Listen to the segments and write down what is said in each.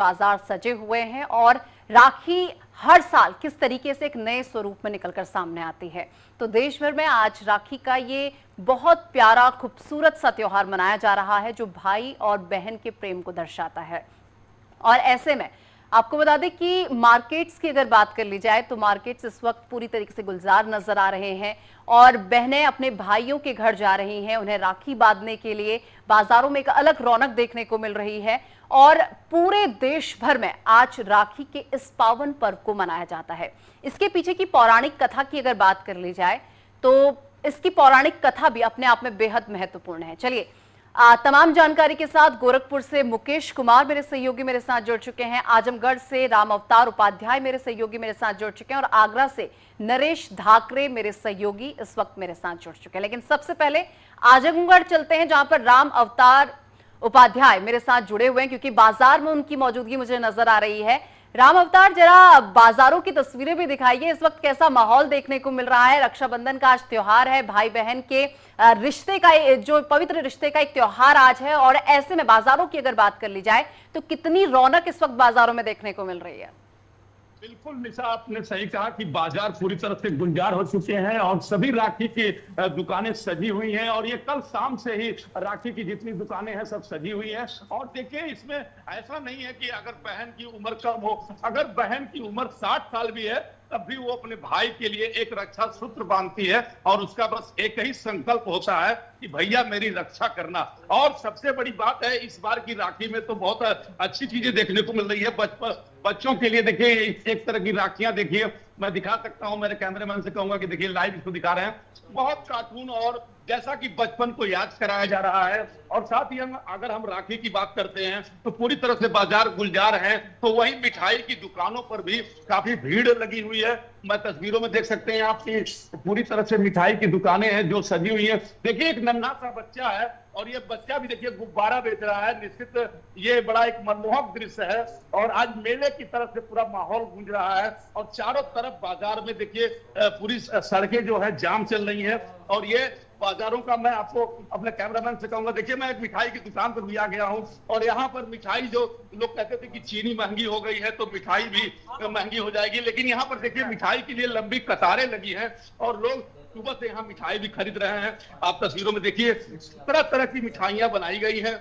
बाजार सजे हुए हैं और राखी हर साल किस तरीके से एक नए स्वरूप में निकलकर सामने आती है। तो देश भर में आज राखी का ये बहुत प्यारा खूबसूरत सा त्योहार मनाया जा रहा है जो भाई और बहन के प्रेम को दर्शाता है। और ऐसे में आपको बता दें कि मार्केट्स की अगर बात कर ली जाए तो मार्केट्स इस वक्त पूरी तरीके से गुलजार नजर आ रहे हैं और बहनें अपने भाइयों के घर जा रही हैं उन्हें राखी बांधने के लिए। बाजारों में एक अलग रौनक देखने को मिल रही है और पूरे देश भर में आज राखी के इस पावन पर्व को मनाया जाता है। इसके पीछे की पौराणिक कथा की अगर बात कर ली जाए तो इसकी पौराणिक कथा भी अपने आप में बेहद महत्वपूर्ण है। चलिए तमाम जानकारी के साथ गोरखपुर से मुकेश कुमार मेरे सहयोगी मेरे साथ जुड़ चुके हैं, आजमगढ़ से राम अवतार उपाध्याय मेरे सहयोगी मेरे साथ जुड़ चुके हैं और आगरा से नरेश धाकरे मेरे सहयोगी इस वक्त मेरे साथ जुड़ चुके हैं। लेकिन सबसे पहले आजमगढ़ चलते हैं जहां पर राम अवतार उपाध्याय मेरे साथ जुड़े हुए हैं क्योंकि बाजार में उनकी मौजूदगी मुझे नजर आ रही है। राम अवतार, जरा बाजारों की तस्वीरें भी दिखाइए, इस वक्त कैसा माहौल देखने को मिल रहा है। रक्षाबंधन का आज त्योहार है, भाई बहन के रिश्ते का जो पवित्र रिश्ते का एक त्योहार आज है और ऐसे में बाजारों की अगर बात कर ली जाए तो कितनी रौनक इस वक्त बाजारों में देखने को मिल रही है। बिल्कुल निशा, आपने सही कहा कि बाजार पूरी तरह से गुलजार हो चुके हैं और सभी राखी की दुकानें सजी हुई हैं और ये कल शाम से ही राखी की जितनी दुकानें हैं सब सजी हुई हैं। और देखिए इसमें ऐसा नहीं है कि अगर बहन की उम्र कम हो, अगर बहन की उम्र 60 साल भी है तब भी वो अपने भाई के लिए एक रक्षा सूत्र बांधती है और उसका बस एक ही संकल्प होता है कि भैया मेरी रक्षा करना। और सबसे बड़ी बात है इस बार की राखी में तो बहुत अच्छी चीजें देखने को मिल रही है। बच्चों के लिए देखिए एक तरह की राखियां, देखिए मैं दिखा सकता हूं, मेरे कैमरामैन से कहूंगा कि देखिए लाइव इसको दिखा रहे हैं। बहुत कार्टून और जैसा कि बचपन को याद कराया जा रहा है। और साथ ही अगर हम राखी की बात करते हैं तो पूरी तरह से बाजार गुलजार है। तो वही मिठाई की दुकानों पर भी काफी भीड़ लगी हुई है। मैं तस्वीरों में देख सकते हैं आपकी पूरी तरह से मिठाई की दुकानें हैं जो सजी हुई है। देखिए एक नन्हा सा बच्चा है और ये बच्चा भी देखिए गुब्बारा बेच रहा है। निश्चित ये बड़ा एक मनमोहक दृश्य है और आज मेले की तरफ से पूरा माहौल गूंज रहा है और चारों तरफ बाजार में देखिए पूरी सड़कें जो है जाम चल रही है। और ये बाजारों का मैं आपको अपने कैमरामैन से कहूंगा, देखिए मैं एक मिठाई की दुकान पर भी आ गया हूं और यहाँ पर मिठाई जो लोग कहते थे कि चीनी महंगी हो गई है तो मिठाई भी महंगी हो जाएगी, लेकिन यहाँ पर देखिए मिठाई के लिए लंबी कतारें लगी हैं और लोग सुबह से यहाँ मिठाई भी खरीद रहे हैं। आप तस्वीरों में देखिए तरह तरह की मिठाइयां बनाई गई है।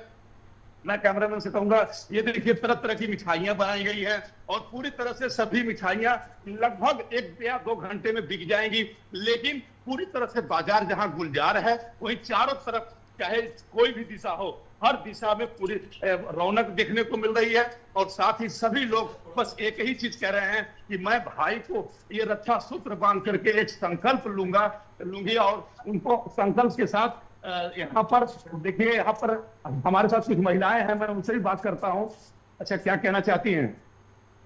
मैं कैमरामैन से कहूंगा ये देखिए तरह तरह की मिठाइयां बनाई गई हैं और पूरी तरह से सभी मिठाइयां लगभग 1 या 2 घंटे में बिक जाएंगी। लेकिन पूरी तरह से बाजार जहां गुलजार है वहीं चारों तरफ चाहे कोई भी दिशा हो हर दिशा में पूरी रौनक देखने को मिल रही है। और साथ ही सभी लोग बस एक ही चीज कह रहे हैं कि मैं भाई को ये रक्षा सूत्र बांध करके एक संकल्प लूंगी और उनको संकल्प के साथ यहाँ पर देखिए यहाँ पर हमारे साथ कुछ महिलाएं हैं, मैं उनसे भी बात करता हूँ। अच्छा, क्या कहना चाहती हैं?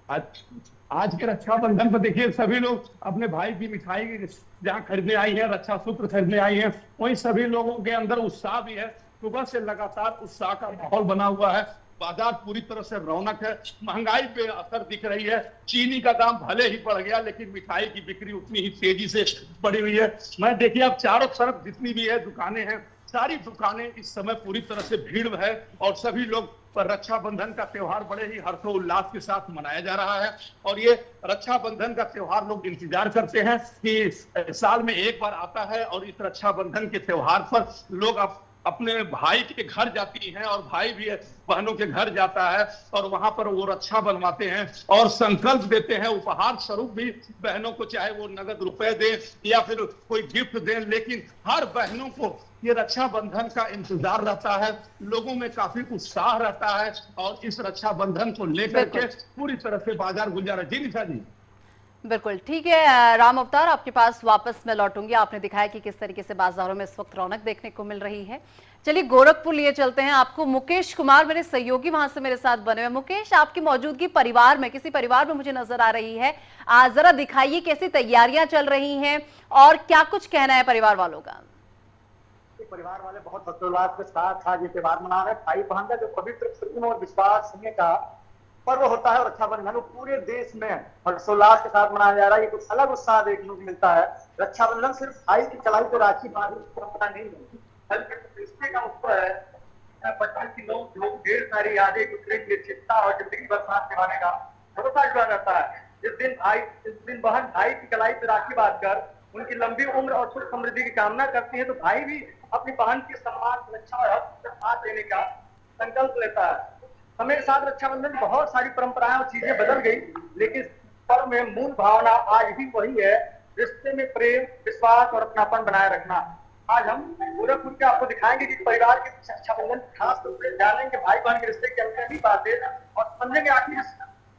आज के रक्षाबंधन पर देखिए सभी लोग अपने भाई की मिठाई जहाँ खरीदने आई है, रक्षा सूत्र खरीदने आई है, वहीं सभी लोगों के अंदर उत्साह भी है। सुबह से लगातार उत्साह का माहौल बना हुआ है। बाजार पूरी तरह से रौनक है। महंगाई पे असर दिख रही है। चीनी का दाम भले ही बढ़ गया लेकिन मिठाई की बिक्री उतनी ही तेजी से बढ़ी हुई है। मैं देखिए अब चारों तरफ जितनी भी है दुकानें हैं, सारी दुकानें इस समय पूरी तरह से भीड़ है और सभी लोग रक्षाबंधन का त्योहार बड़े ही हर्षोल्लास के साथ मनाया जा रहा है। और ये रक्षाबंधन का त्योहार लोग इंतजार करते हैं कि साल में एक बार आता है और इस रक्षाबंधन के त्योहार पर लोग अपने भाई के घर जाती हैं और भाई भी बहनों के घर जाता है और वहां पर वो रक्षा बनवाते हैं और संकल्प देते हैं। उपहार स्वरूप भी बहनों को चाहे वो नगद रुपए दे या फिर कोई गिफ्ट दें, लेकिन हर बहनों को ये रक्षाबंधन का इंतजार रहता है। लोगों में काफी उत्साह रहता है और इस रक्षाबंधन को लेकर के पूरी तरह से बाजार गुलजार है। जी निशा जी। बिल्कुल ठीक है राम अवतार, आपके पास वापस मैं लौटूंगी। आपने दिखाया कि किस तरीके से बाजारों में इस वक्त रौनक देखने को मिल रही है। चलिए गोरखपुर लिए चलते हैं। आपको मुकेश कुमार मेरे सहयोगी वहां से मेरे साथ बने हुए। मुकेश, आपकी मौजूदगी परिवार में किसी परिवार में मुझे नजर आ रही है, जरा दिखाइए कैसी तैयारियां चल रही हैं और क्या कुछ कहना है परिवार वालों का। परिवार वाले बहुत हर्षोल्लास के साथ आज ये त्योहार मना रहे हैं। भाई बहन का जो पवित्र प्रेम और विश्वास का पर्व होता है रक्षाबंधन, पूरे देश में हर्षोल्लास के साथ मनाया जा रहा है। ये कुछ अलग उत्साह देखने को मिलता है। रक्षाबंधन सिर्फ भाई की कलाई पे राखी बांधने का नहीं है, रिश्ते का उत्सव है। बचपन की लोग ढेर सारी यादें, एक दूसरे की चिंता और जिंदगी भर साथ निभाने का भरोसा जुड़ा रहता है। जिस दिन बहन भाई की कलाई पे राखी बांधकर उनकी लंबी उम्र और सुख समृद्धि की कामना करती है, तो भाई भी अपनी बहन के सम्मान, सुरक्षा और हक का साथ देने का संकल्प लेता है। समय के साथ रक्षाबंधन की बहुत सारी परंपराएं और चीजें बदल गई, लेकिन पर्व में मूल भावना आज भी वही है, रिश्ते में प्रेम, विश्वास और अपनापन बनाए रखना। आज हम गोरखपुर के आपको दिखाएंगे कि परिवार के रक्षाबंधन खास रूप से जानेंगे भाई बहन के रिश्ते की अंदर बातें और समझेंगे आखिर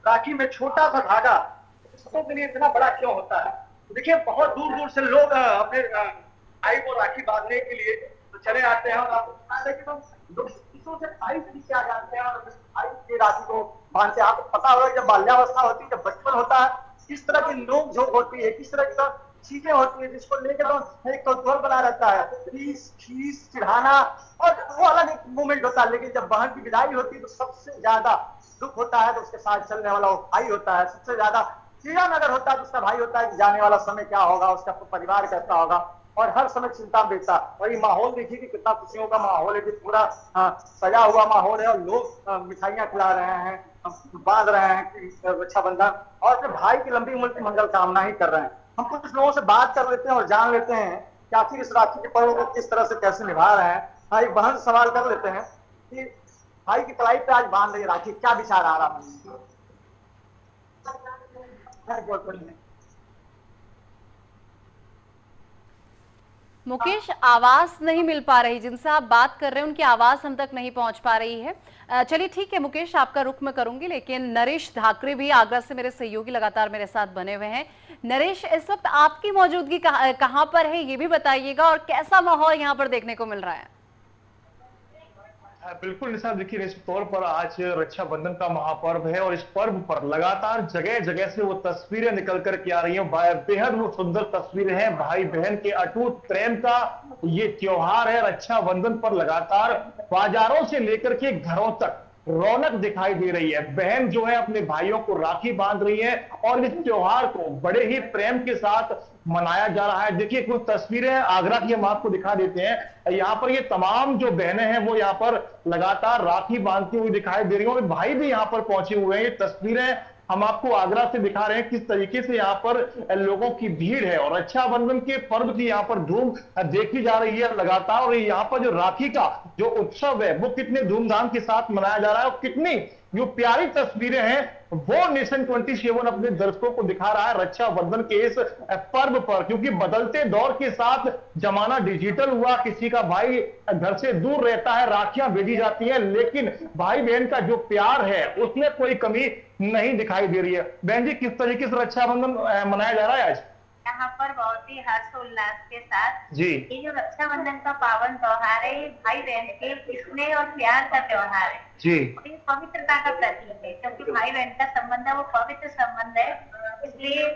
राखी में छोटा सा धागा रिश्तों के लिए इतना बड़ा क्यों होता है। देखिए, बहुत दूर दूर से लोग अपने भाई को राखी बांधने के लिए तो चले आते हैं, और आपको बता दें कि लोग से भाई से आ जाते हैं और भाई की राखी को बांधते हैं। आपको पता होगा जब बाल्यावस्था होती है, जब बचपन होता है, किस तरह की नोक झोंक होती है, किस तरह की चीजें होती है, जिसको लेकर तो एक कौतूहल बना रहता है, खीस चिढ़ाना, और वो अलग एक मोमेंट होता है। लेकिन जब बहन की विदाई होती है तो सबसे ज्यादा दुख होता है, तो उसके साथ चलने वाला वो भाई होता है। सबसे ज्यादा चिड़न अगर होता है तो उसका भाई होता है कि जाने वाला समय क्या होगा, उसका परिवार कैसा होगा, और हर समय चिंता में रहता। और ये माहौल देखिए कि कितना खुशियों का माहौल है, कि पूरा सजा हुआ माहौल है, और लोग मिठाइयां खिला रहे हैं, बांध रहे हैं रक्षाबंधन, और फिर भाई की लंबी उम्र की मंगल कामना ही कर रहे हैं। हम कुछ लोगों से बात कर लेते हैं और जान लेते हैं कि आखिर इस राखी के पर्व को किस तरह से कैसे निभा रहे हैं। एक बहन से सवाल कर लेते हैं कि भाई की कलाई पे आज बांध रही राखी, क्या विचार आ रहा है? मुकेश, आवाज नहीं मिल पा रही, जिनसे आप बात कर रहे हैं उनकी आवाज हम तक नहीं पहुंच पा रही है। चलिए ठीक है मुकेश, आपका रुख मैं करूंगी, लेकिन नरेश धाकरे भी आगरा से मेरे सहयोगी लगातार मेरे साथ बने हुए हैं। नरेश, इस वक्त आपकी मौजूदगी कहां पर है ये भी बताइएगा, और कैसा माहौल यहां पर देखने को मिल रहा है? बिल्कुल निशा, देखिए निश्चित तौर पर आज रक्षाबंधन का महापर्व है, और इस पर्व पर लगातार जगह जगह से वो तस्वीरें निकल कर के आ रही हैं। बेहद वो सुंदर तस्वीरें हैं भाई बहन के अटूट प्रेम का ये त्योहार है। रक्षाबंधन पर लगातार बाजारों से लेकर के घरों तक रौनक दिखाई दे रही है। बहन जो है अपने भाइयों को राखी बांध रही है, और इस त्योहार को बड़े ही प्रेम के साथ मनाया जा रहा है। देखिए कुछ तस्वीरें आगरा की हम आपको दिखा देते हैं। यहाँ पर ये तमाम जो बहनें हैं वो यहाँ पर लगातार राखी बांधती हुई दिखाई दे रही हैं, और भाई भी यहाँ पर पहुंचे हुए हैं। ये तस्वीरें हम आपको आगरा से दिखा रहे हैं किस तरीके से यहाँ पर लोगों की भीड़ है, और रक्षाबंधन के पर्व की यहाँ पर धूम देखी जा रही है लगातार। और यहाँ पर जो राखी का जो उत्सव है वो कितने धूमधाम के साथ मनाया जा रहा है, और कितनी जो प्यारी तस्वीरें हैं वो नेशन 27 अपने दर्शकों को दिखा रहा है रक्षाबंधन के इस पर्व पर। क्योंकि बदलते दौर के साथ जमाना डिजिटल हुआ, किसी का भाई घर से दूर रहता है, राखियां भेजी जाती हैं, लेकिन भाई बहन का जो प्यार है उसमें कोई कमी नहीं दिखाई दे रही है। बहन जी, किस तरीके से रक्षाबंधन मनाया जा रहा है आज? यहाँ पर बहुत ही हर्षोल्लास के साथ जी, ये जो रक्षाबंधन का पावन त्योहार है, ये भाई बहन के स्नेह और प्यार का त्योहार है जी, ये पवित्रता का प्रतीक है, क्योंकि भाई बहन का संबंध है वो पवित्र संबंध है। इसलिए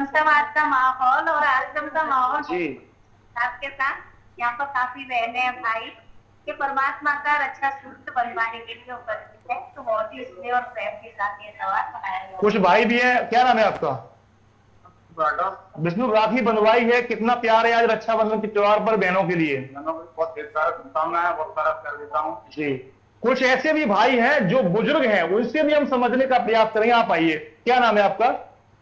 समाज का माहौल और आश्रम का माहौल के साथ यहाँ पर काफी बहने भाई के परमात्मा का रक्षा सूत्र बनवाने के लिए उपस्थित है। तो बहुत ही स्नेह और प्रेम के साथ ये त्योहार मनाया जाता है। कुछ भाई भी है, क्या नाम है आपका? विष्णु, राखी बंधवाई है, कितना प्यार है आज रक्षाबंधन के त्योहार पर बहनों के लिए? बहुत ढेर सारा शुभकामनाएं है, बहुत सारा कर देता हूँ जी। कुछ ऐसे भी भाई हैं जो बुजुर्ग हैं, उनसे भी हम समझने का प्रयास करेंगे। आप आइए, क्या नाम है आपका?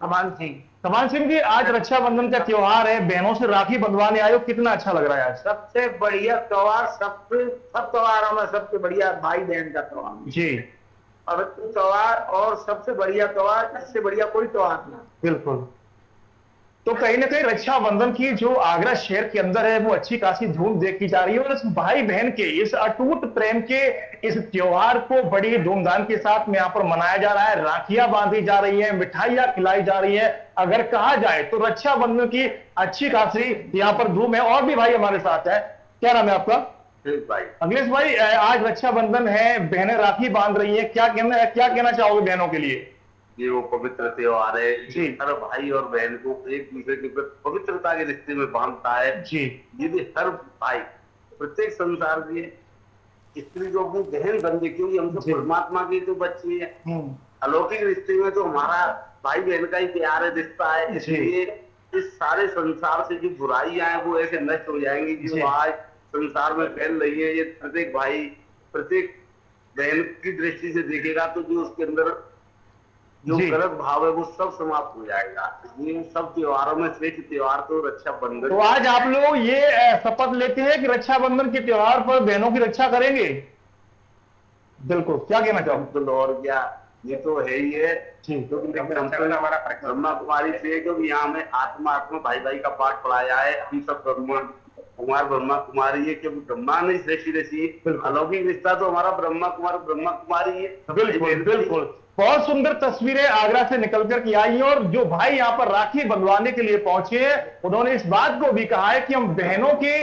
कमान सिंह। कमान सिंह जी, आज रक्षाबंधन का त्योहार है, बहनों से राखी बंधवाने आए हो, कितना अच्छा लग रहा है आज? सबसे बढ़िया त्योहार, सब त्योहारों में सबसे बढ़िया भाई बहन का त्योहार जी। और त्योहार, और सबसे बढ़िया त्योहार, इससे बढ़िया कोई त्योहार नहीं। बिल्कुल। तो कहीं ना कहीं रक्षाबंधन की जो आगरा शहर के अंदर है वो अच्छी खासी धूम देखी जा रही है, और इस भाई बहन के इस अटूट प्रेम के इस त्योहार को बड़ी धूमधाम के साथ में यहाँ पर मनाया जा रहा है। राखियां बांधी जा रही हैं, मिठाइयां खिलाई जा रही है। अगर कहा जाए तो रक्षाबंधन की अच्छी खासी यहाँ पर धूम है। और भी भाई हमारे साथ है, क्या नाम है आपका? अखिलेश भाई, आज रक्षाबंधन है, बहनें राखी बांध रही है, क्या कहना चाहोगे बहनों के लिए? ये वो पवित्र त्योहार है जी। हर भाई और बहन को एक दूसरे के पवित्रता के रिश्ते में बांधता है जी। ये भी हर भाई प्रत्येक संसार में स्त्री जो अपनी बहन बंदी, क्योंकि हम तो परमात्मा के तो बच्चे हैं, अलौकिक रिश्ते में तो हमारा भाई बहन का ही प्यार है, रिश्ता है। इसलिए इस सारे संसार से जो बुराइयां हैं वो ऐसे नष्ट हो जाएंगी जो आज संसार में फैल रही है, ये प्रत्येक भाई प्रत्येक बहन की दृष्टि से देखेगा तो जो उसके अंदर जो गलत भाव है वो सब समाप्त हो जाएगा। ये सब त्योहारों में श्रेष्ठ त्योहार तो रक्षाबंधन। तो आज आप लोग ये शपथ लेते हैं कि रक्षाबंधन के त्योहार पर बहनों की रक्षा करेंगे। बिल्कुल, क्या कहना चाहूँ? और क्या, ये तो है ही है, क्योंकि हमारा ब्रह्मा कुमारी से, क्योंकि यहाँ में आत्मा भाई भाई का पाठ पढ़ाया है। हम सब ब्रह्मा कुमारी है, क्योंकि ब्रह्मा ने श्रेष्ठ ऋषि, अलौकिक रिश्ता तो हमारा ब्रह्मा कुमारी है। बिल्कुल बिल्कुल, बहुत सुंदर तस्वीरें आगरा से निकल कर के आई। और जो भाई यहाँ पर राखी बंधवाने के लिए पहुंचे हैं, उन्होंने इस बात को भी कहा है कि हम बहनों के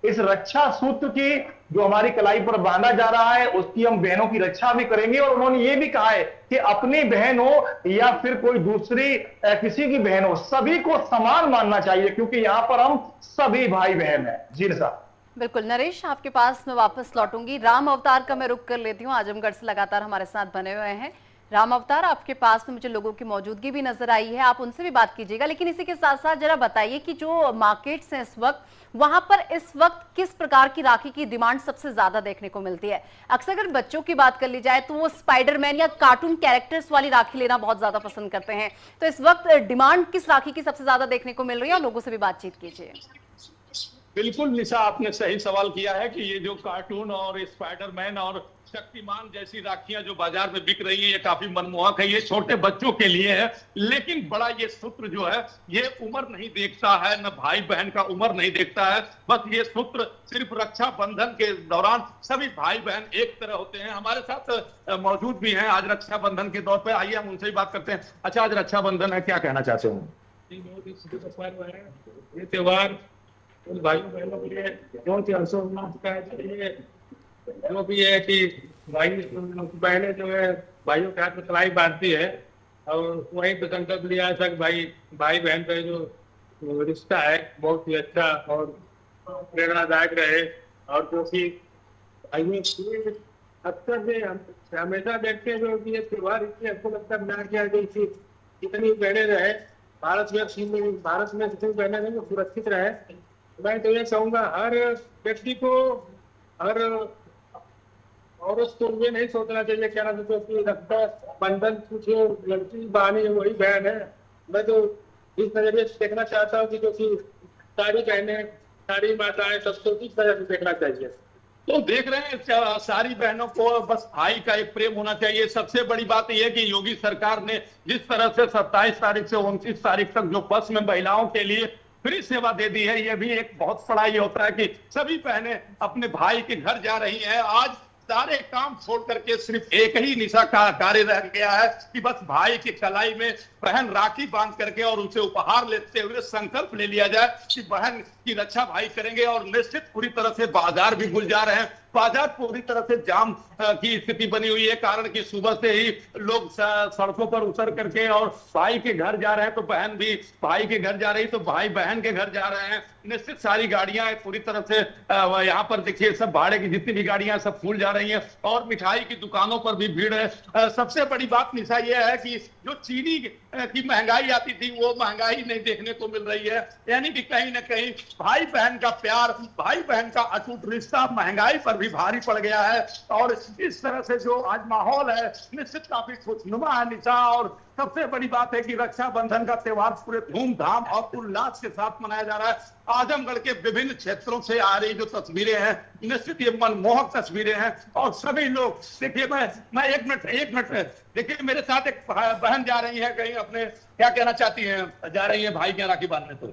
इस रक्षा सूत्र की जो हमारी कलाई पर बांधा जा रहा है उसकी हम बहनों की रक्षा भी करेंगे। और उन्होंने ये भी कहा है कि अपनी बहन हो या फिर कोई दूसरी किसी की बहन हो, सभी को समान मानना चाहिए, क्योंकि यहाँ पर हम सभी भाई बहन हैं। जी साहब। बिल्कुल नरेश, आपके पास मैं वापस लौटूंगी। राम अवतार का मैं रुख कर लेती हूँ, आजमगढ़ से लगातार हमारे साथ बने हुए हैं। राम अवतार, आपके पास में मुझे लोगों की मौजूदगी भी नजर आई है, आप उनसे भी बात कीजिएगा। लेकिन इसी के साथ साथ जरा बताइए कि जो मार्केट्स हैं इस वक्त, वहां पर इस वक्त किस प्रकार की राखी की डिमांड सबसे ज्यादा देखने को मिलती है? अक्सर अगर बच्चों की बात कर ली जाए तो वो स्पाइडरमैन या कार्टून कैरेक्टर्स वाली राखी लेना बहुत ज्यादा पसंद करते हैं। तो इस वक्त डिमांड किस राखी की सबसे ज्यादा देखने को मिल रही है, और लोगों से भी बातचीत कीजिए। बिल्कुल निशा, आपने सही सवाल किया है कि ये जो कार्टून और स्पाइडरमैन और शक्तिमान जैसी राखियां जो बाजार में बिक रही हैं, ये काफी मनमोहक है, ये छोटे बच्चों के लिए है। लेकिन बड़ा ये सूत्र जो है ये उम्र नहीं देखता है, न भाई बहन का उम्र नहीं देखता है। बस ये सूत्र सिर्फ रक्षाबंधन के दौरान सभी भाई बहन एक तरह होते हैं। हमारे साथ मौजूद भी हैं आज रक्षाबंधन के दौर पर, आइए हम उनसे ही बात करते हैं। अच्छा, आज रक्षाबंधन है, क्या कहना चाहते हो? ये त्योहार उन भाइयों बहनों के लिए बहुत ही हर्षोल्लास का है। जो भी है कि भाई बहनें जो है भाइयों के हाथ में कलाई बांधती है, और वहीं पे संकल्प लिया है भाई बहन का जो रिश्ता है बहुत ही अच्छा और प्रेरणादायक रहे। और क्योंकि अक्सर से हमेशा देखते हैं जो कि ये त्योहार इसलिए हमको लगता है बना किया कि कितनी बहनें रहे भारत में जितनी बहनें रहे वो सुरक्षित रहे। मैं तो ये कहूँगा हर व्यक्ति को, हर औरत को ये नहीं सोचना चाहिए क्या ना कि रक्षा बंधन कुछ लड़की बहानी है वही बहन है। मैं तो इस नजरिए से देखना चाहता हूँ कि जो कि सारी बहनें, सारी माताएं सबको इस नजर से देखना चाहिए। तो देख रहे हैं सारी बहनों को बस भाई का एक प्रेम होना चाहिए। सबसे बड़ी बात यह है कि योगी सरकार ने जिस तरह से 27 तारीख से 29 तारीख तक जो बस में महिलाओं के लिए फ्री सेवा दे दी है, यह भी एक बहुत बड़ा ये होता है कि सभी बहनें अपने भाई के घर जा रही हैं। आज सारे काम छोड़ करके सिर्फ एक ही निशा का कार्य रह गया है कि बस भाई की कलाई में बहन राखी बांध करके और उसे उपहार लेते हुए संकल्प ले लिया जाए कि बहन की रक्षा भाई करेंगे। और निश्चित पूरी तरह से बाजार भी गुलजार हैं, बाजार पूरी तरह से जाम की स्थिति बनी हुई है, कारण कि सुबह से ही लोग सड़कों पर उतर करके और भाई के घर जा रहे हैं, तो बहन भी भाई के घर जा रही, तो भाई बहन के घर जा रहे हैं। निश्चित सारी गाड़ियां पूरी तरह से यहाँ पर देखिए सब भाड़े की जितनी भी गाड़ियां सब फूल जा रही हैं, और मिठाई की दुकानों पर भी भीड़ है। सबसे बड़ी बात निशा ये है कि जो चीनी की महंगाई आती थी वो महंगाई नहीं देखने को मिल रही है, यानी कि कहीं ना कहीं भाई बहन का प्यार, भाई बहन का अटूट रिश्ता महंगाई पर भी भारी पड़ गया है। और इस तरह से जो आज माहौल है निश्चित काफी खुशनुमा है निशा। और सबसे बड़ी बात है कि रक्षाबंधन का त्योहार पूरे धूमधाम और उल्लास के साथ मनाया जा रहा है। आजमगढ़ के विभिन्न क्षेत्रों से आ रही जो तस्वीरें हैं निश्चित ये मनमोहक तस्वीरें हैं। और सभी लोग देखिए, मैं एक मिनट देखिए, मेरे साथ एक बहन जा रही है कहीं अपने, क्या कहना चाहती हैं? जा रही है भाई के राखी बांधने। तो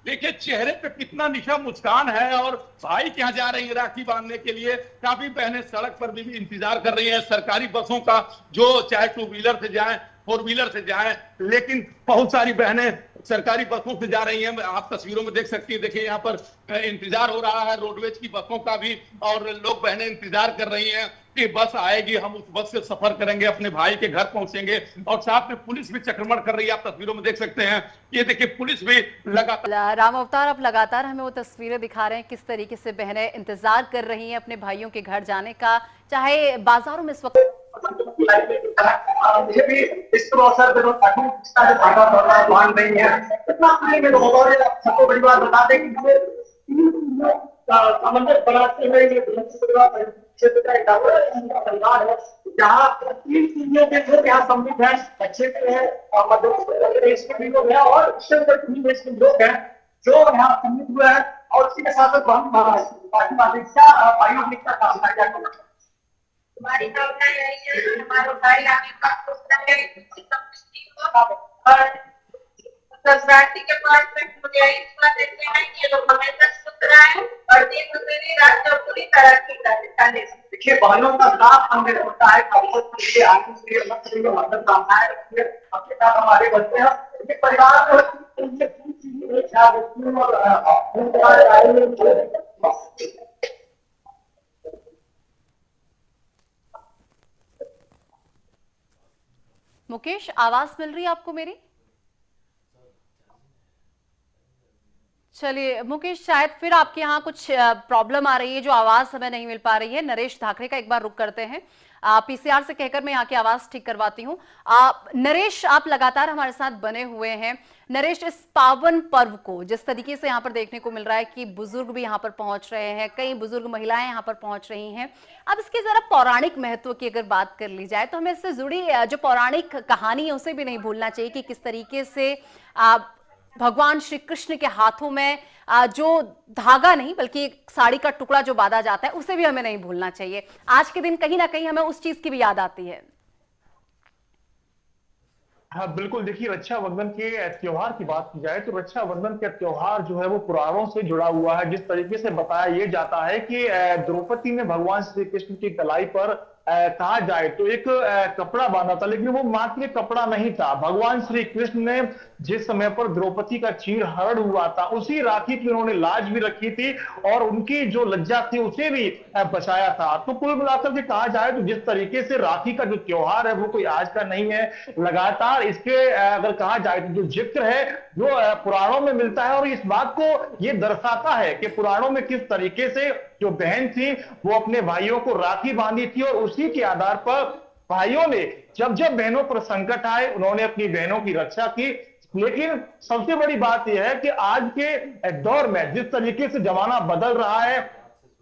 देखिए चेहरे पे कितना निशा मुस्कान है, और भाई के यहाँ जा रही है राखी बांधने के लिए। काफी बहनें सड़क पर भी इंतजार कर रही हैं सरकारी बसों का, जो चाहे 2 व्हीलर से जाएं 4 व्हीलर से जाएं, लेकिन बहुत सारी बहनें सरकारी बसों से जा रही हैं। आप तस्वीरों में देख सकती हैं, देखिए यहाँ पर इंतजार हो रहा है रोडवेज की बसों का भी, और लोग बहनें इंतजार कर रही हैं कि बस आएगी, हम उस बस से सफर करेंगे, अपने भाई के घर पहुंचेंगे। और साथ में पुलिस भी चक्रमण कर रही है, आप तस्वीरों में देख सकते हैं। ये देखिए पुलिस भी लगातार। राम अवतार, आप लगातार हमें वो तस्वीरें दिखा रहे हैं किस तरीके से बहनें इंतजार कर रही हैं अपने भाइयों के घर जाने का, चाहे बाजारों में इस वक्त मुझे भी इस अवसर पर धागा मान नहीं है इतना सबको बड़ी बात बता दें कि समन्वय बनाते हुए ये क्षेत्र का एक परिवार है जहाँ 3 चीजों के लोग यहाँ सम्मिलित है, अच्छे से है मध्य प्रदेश के भी लोग हैं और देश के लोग हैं जो यहाँ सम्मिलित हुए हैं और इसी के साथ बाकी आयोग लिखता काम किया हमारी भावना यही है हमारे भाई आगे का संस्कृति के पास में मुझे यही देखते हैं कि ये लोग हमेशा सुध रहे हैं और दिन दूसरी रात जो पूरी तरक्की करने देखिए बहनों का साथ हमें होता है आगे से मदद करना है अपने साथ हमारे बच्चे हैं ये परिवार मुकेश, आवाज मिल रही है आपको मेरी? चलिए मुकेश, शायद फिर आपके यहाँ कुछ प्रॉब्लम आ रही है जो आवाज हमें नहीं मिल पा रही है। नरेश धाकरे का एक बार रुक करते हैं, पीसीआर से कहकर मैं यहाँ की आवाज ठीक करवाती हूँ। नरेश, आप लगातार हमारे साथ बने हुए हैं। नरेश, इस पावन पर्व को जिस तरीके से यहाँ पर देखने को मिल रहा है कि बुजुर्ग भी यहाँ पर पहुंच रहे हैं, कई बुजुर्ग महिलाएं यहाँ पर पहुंच रही हैं, अब इसके जरा पौराणिक महत्व की अगर बात कर ली जाए तो हमें इससे जुड़ी जो पौराणिक कहानी है उसे भी नहीं भूलना चाहिए कि किस तरीके से भगवान श्री कृष्ण के हाथों में जो धागा नहीं बल्कि एक साड़ी का टुकड़ा जो बांधा जाता है उसे भी हमें नहीं भूलना चाहिए। आज के दिन कहीं ना कहीं हमें उस चीज की भी याद आती है। हाँ बिल्कुल, देखिए रक्षाबंधन के त्योहार की बात की जाए तो रक्षाबंधन का त्योहार जो है वो पुराणों से जुड़ा हुआ है। जिस तरीके से बताया ये जाता है कि द्रौपदी ने भगवान श्री कृष्ण की कलाई पर कहा जाए तो एक कपड़ा बांधा था, लेकिन वो मात्र कपड़ा नहीं था। भगवान श्री कृष्ण ने जिस समय पर द्रौपदी का चीर हरण हुआ था उसी राखी की उन्होंने लाज भी रखी थी और उनकी जो लज्जा थी उसे भी बचाया था। तो कुल मिलाकर के कहा जाए तो जिस तरीके से राखी का जो त्योहार है वो कोई आज का नहीं है, लगातार इसके अगर कहा जाए तो जो जिक्र है वो पुराणों में मिलता है और इस बात को ये दर्शाता है कि पुराणों में किस तरीके से जो बहन थी वो अपने भाइयों को राखी बांधी थी और उसी के आधार पर भाइयों ने जब जब बहनों पर संकट आए उन्होंने अपनी बहनों की रक्षा की। लेकिन सबसे बड़ी बात यह है कि आज के दौर में जिस तरीके से जमाना बदल रहा है,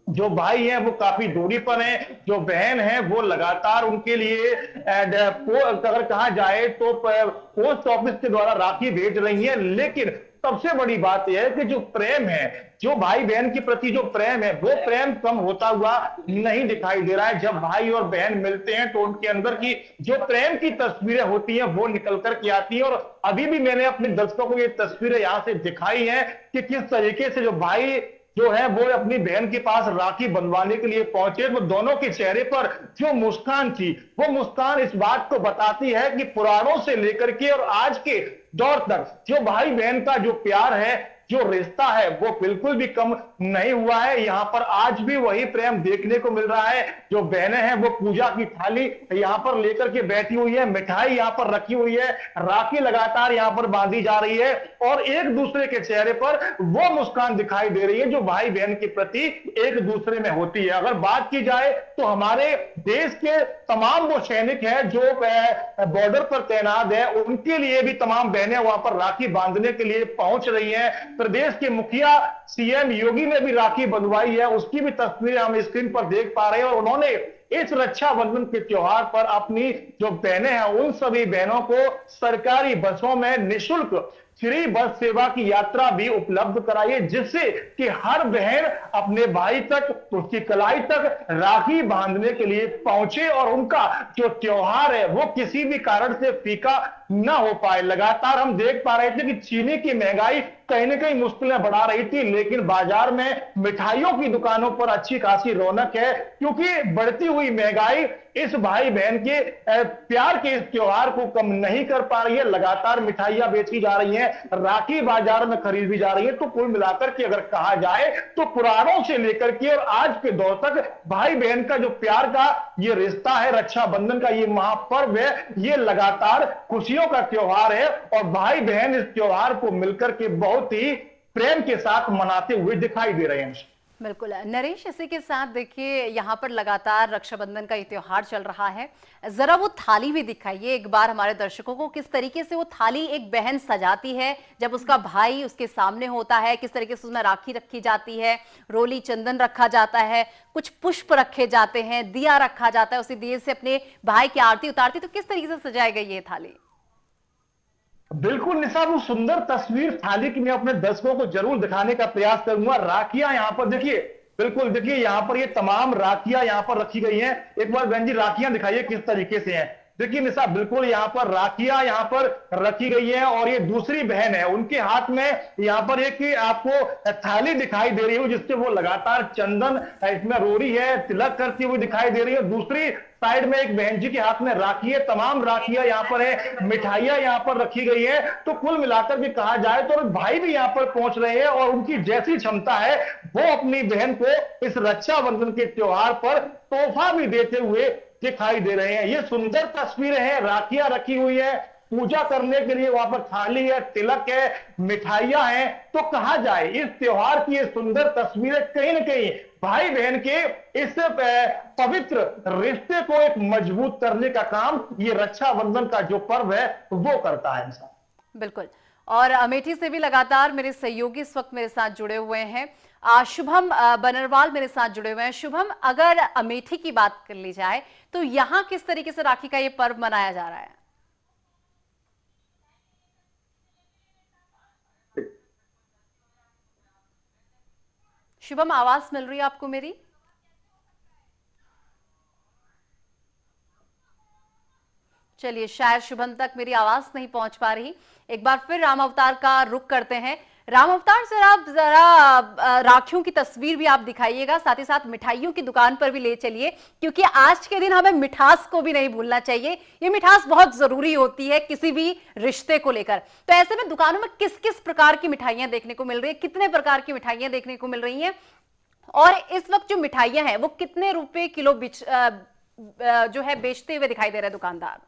जो भाई हैं वो काफी दूरी पर हैं, जो बहन है वो लगातार उनके लिए अगर कहा जाए तो पोस्ट ऑफिस के द्वारा राखी भेज रही है। लेकिन सबसे बड़ी बात यह है कि जो प्रेम है, जो भाई बहन के प्रति जो प्रेम है वो प्रेम कम होता हुआ नहीं दिखाई दे रहा है। जब भाई और बहन मिलते हैं तो उनके अंदर की जो प्रेम की तस्वीरें होती हैं वो निकल कर के आती है। और अभी भी मैंने अपने दर्शकों को ये तस्वीरें यहां से दिखाई हैं कि किस तरीके से जो भाई जो है वो अपनी बहन के पास राखी बंधवाने के लिए पहुंचे, वो दोनों के चेहरे पर जो मुस्कान थी वो मुस्कान इस बात को बताती है कि पुराणों से लेकर के और आज के दौर तक जो भाई बहन का जो प्यार है, जो रिश्ता है वो बिल्कुल भी कम नहीं हुआ है। यहाँ पर आज भी वही प्रेम देखने को मिल रहा है। जो बहनें हैं वो पूजा की थाली यहाँ पर लेकर के बैठी हुई है, मिठाई यहाँ पर रखी हुई है, राखी लगातार यहाँ पर बांधी जा रही है और एक दूसरे के चेहरे पर वो मुस्कान दिखाई दे रही है जो भाई बहन के प्रति एक दूसरे में होती है। अगर बात की जाए तो हमारे देश के तमाम वो सैनिक है जो बॉर्डर पर तैनात है, उनके लिए भी तमाम बहनें वहां पर राखी बांधने के लिए पहुंच रही हैं। प्रदेश के मुखिया सीएम योगी ने भी राखी बंधवाई है, उसकी भी तस्वीरें हम स्क्रीन पर देख पा रहे हैं। और उन्होंने इस रक्षाबंधन के त्योहार पर अपनी जो बहनें हैं उन सभी बहनों को सरकारी बसों में निःशुल्क फ्री बस सेवा की यात्रा भी उपलब्ध कराई, जिससे कि हर बहन अपने भाई तक, उसकी कलाई तक राखी बांधने के लिए पहुंचे और उनका जो त्योहार है वो किसी भी कारण से फीका ना हो पाए। लगातार हम देख पा रहे थे कि चीनी की महंगाई कहीं ना कहीं मुश्किलें बढ़ा रही थी, लेकिन बाजार में मिठाइयों की दुकानों पर अच्छी खासी रौनक है, क्योंकि बढ़ती हुई महंगाई इस भाई बहन के प्यार के इस त्योहार को कम नहीं कर पा रही है। लगातार मिठाइयां बेची जा रही हैं, राखी बाजार में खरीदी जा रही है। तो कुल मिलाकर के अगर कहा जाए तो पुराणों से लेकर के और आज के दौर तक भाई बहन का जो प्यार का ये रिश्ता है, रक्षाबंधन का ये महापर्व है, ये लगातार खुशियों का त्योहार है और भाई बहन इस त्योहार को मिलकर के बहुत ही प्रेम के साथ मनाते हुए दिखाई दे रहे हैं। बिल्कुल नरेश, इसी के साथ देखिए यहाँ पर लगातार रक्षाबंधन का ये त्योहार चल रहा है। जरा वो थाली भी दिखाइए एक बार हमारे दर्शकों को, किस तरीके से वो थाली एक बहन सजाती है जब उसका भाई उसके सामने होता है, किस तरीके से उसमें राखी रखी जाती है, रोली चंदन रखा जाता है, कुछ पुष्प रखे जाते हैं, दिया रखा जाता है, उसी दिए से अपने भाई की आरती उतारती। तो किस तरीके से सजाई गई ये थाली? बिल्कुल निशा, वो सुंदर तस्वीर थाली की मैं अपने दर्शकों को जरूर दिखाने का प्रयास करूंगा। राखियां यहाँ पर देखिए, बिल्कुल देखिए यहाँ पर ये तमाम राखियां यहाँ पर रखी गई हैं। एक बार बहन जी राखियां दिखाइए किस तरीके से हैं। देखिए निशा, बिल्कुल यहाँ पर राखियां यहाँ पर रखी गई है और ये दूसरी बहन है, उनके हाथ में यहाँ पर एक आपको थाली दिखाई दे रही है जिससे वो लगातार चंदन इसमें रोड़ी है, तिलक करती हुई दिखाई दे रही है। दूसरी साइड में एक बहन जी के हाथ में राखी है, तमाम राखियां यहाँ पर है, मिठाइयां यहाँ पर रखी गई है। तो कुल मिलाकर भी कहा जाए तो भाई भी यहाँ पर पहुंच रहे हैं और उनकी जैसी क्षमता है वो अपनी बहन को इस रक्षाबंधन के त्योहार पर तोहफा भी देते हुए दिखाई दे रहे हैं। ये सुंदर तस्वीरें हैं, राखियां रखी हुई है, पूजा करने के लिए वहां पर थाली है, तिलक है, मिठाइयां हैं। तो कहा जाए इस त्योहार की ये सुंदर तस्वीरें कहीं ना कहीं भाई बहन के इस पवित्र रिश्ते को एक मजबूत करने का काम ये रक्षाबंधन का जो पर्व है वो करता है। बिल्कुल, और अमेठी से भी लगातार मेरे सहयोगी इस वक्त मेरे साथ जुड़े हुए हैं। शुभम बनरवाल मेरे साथ जुड़े हुए हैं। शुभम, अगर अमेठी की बात कर ली जाए तो यहाँ किस तरीके से राखी का ये पर्व मनाया जा रहा है? शुभम, आवाज मिल रही है आपको मेरी? चलिए, शायद शुभम तक मेरी आवाज नहीं पहुंच पा रही। एक बार फिर राम अवतार का रुख करते हैं। राम अवतार सर, आप जरा राखियों की तस्वीर भी आप दिखाइएगा, साथ ही साथ मिठाइयों की दुकान पर भी ले चलिए, क्योंकि आज के दिन हमें मिठास को भी नहीं भूलना चाहिए। ये मिठास बहुत जरूरी होती है किसी भी रिश्ते को लेकर। तो ऐसे में दुकानों में किस किस प्रकार की मिठाइयां देखने को मिल रही है, कितने प्रकार की मिठाइयां देखने को मिल रही हैं, और इस वक्त जो मिठाइयां हैं वो कितने रुपए किलो जो है बेचते हुए दिखाई दे रहे हैं दुकानदार?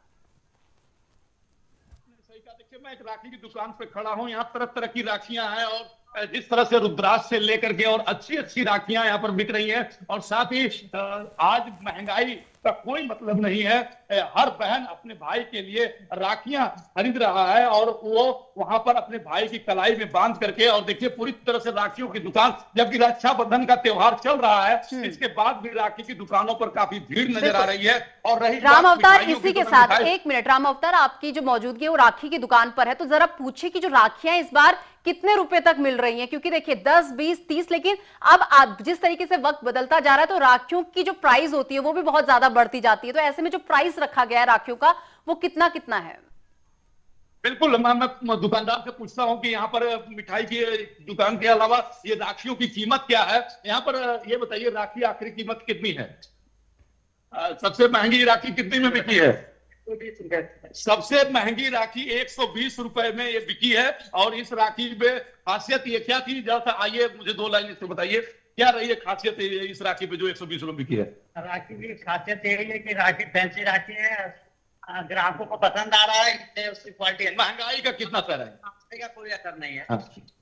देखिए, मैं एक राखी की दुकान पे खड़ा हूँ। यहाँ तरह तरह की राखियां हैं और जिस तरह से रुद्राक्ष से लेकर के और अच्छी अच्छी राखियां यहाँ पर बिक रही हैं। और साथ ही आज महंगाई का कोई मतलब नहीं है, हर बहन अपने भाई के लिए राखियां खरीद रहा है और वो वहां पर अपने भाई की कलाई में बांध करके, और देखिए पूरी तरह से राखियों की दुकान, जबकि रक्षाबंधन का त्योहार चल रहा है, इसके बाद भी राखी की दुकानों पर काफी भीड़ नजर आ रही है। और रही राम अवतार, इसी के साथ एक मिनट, राम अवतार आपकी जो मौजूदगी है वो राखी की दुकान पर है, तो जरा पूछिए कि जो राखियां इस बार कितने रुपए तक मिल रही हैं? क्योंकि देखिए 10, 20, 30, लेकिन अब जिस तरीके से वक्त बदलता जा रहा है तो राखियों की जो प्राइस होती है वो भी बहुत ज्यादा बढ़ती जाती है। तो ऐसे में जो प्राइस रखा गया है राखियों का वो कितना कितना है? बिल्कुल, मैं दुकानदार से पूछता हूँ कि यहाँ पर मिठाई की दुकान के अलावा ये राखियों की कीमत क्या है। यहाँ पर ये बताइए, राखी आखिरी कीमत कितनी है? सबसे महंगी राखी कितनी में बिकी है? सबसे महंगी राखी 120 रुपए में ये बिकी है। और इस राखी में खासियत ये क्या थी, जरा आइए मुझे 2 लाइन से बताइए, क्या रही है खासियत इस राखी पे जो 120 रुपए बिकी है? राखी की खासियत यही है कि राखी फैंसी राखी है, ग्राहकों को पसंद आ रहा है, इसलिए उसकी क्वालिटी। महंगाई का कितना असर है? का कोई असर नहीं है।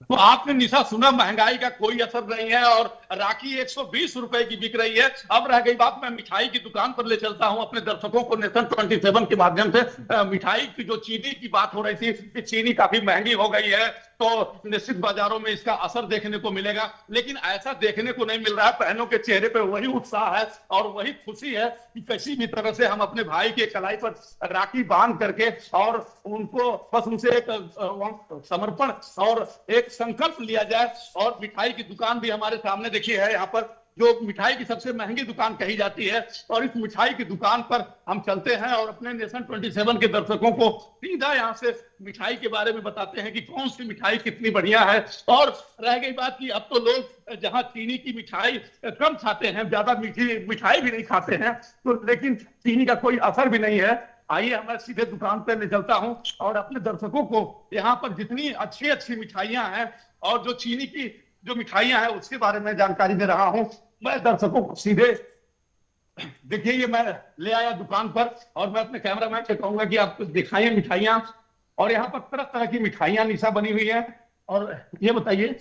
तो आपने निशा सुना, महंगाई का कोई असर नहीं है और राखी 120 रुपए की बिक रही है। अब रह गई बात, मैं मिठाई की दुकान पर ले चलता हूं अपने दर्शकों को नेशन 27 के माध्यम से। मिठाई की जो चीनी की बात हो रही थी कि चीनी काफी महंगी हो गई है, तो निश्चित बाजारों में इसका असर देखने को मिलेगा, लेकिन ऐसा देखने को नहीं मिल रहा है। बहनों के चेहरे पे वही उत्साह है और वही खुशी है कि किसी भी तरह से हम अपने भाई के कलाई पर राखी बांध करके और उनको बस उनसे एक समर्पण और एक संकल्प लिया जाए। और मिठाई की दुकान भी हमारे सामने देखिए है, यहाँ पर जो मिठाई की सबसे महंगी दुकान कही जाती है, और इस मिठाई की दुकान पर हम चलते हैं और अपने नेशन 27 के दर्शकों को सीधा यहाँ से मिठाई के बारे में बताते हैं कि कौन सी मिठाई कितनी बढ़िया है। और रह गई बात कि अब तो लोग जहाँ चीनी की मिठाई कम खाते हैं, ज्यादा मीठी मिठाई भी नहीं खाते हैं, तो लेकिन चीनी का कोई असर भी नहीं है। आइए मैं सीधे दुकान पर ले चलता हूं और अपने दर्शकों को यहाँ पर जितनी अच्छी अच्छी मिठाइयां हैं और जो चीनी की जो मिठाइयां हैं उसके बारे में जानकारी दे रहा हूं। मैं दर्शकों को सीधे देखिए, ये मैं ले आया दुकान पर और मैं अपने कैमरामैन से कहूंगा कि आप दिखाइए मिठाइयां। और यहाँ पर तरह तरह की मिठाइयां निशा बनी हुई है। और ये बताइए,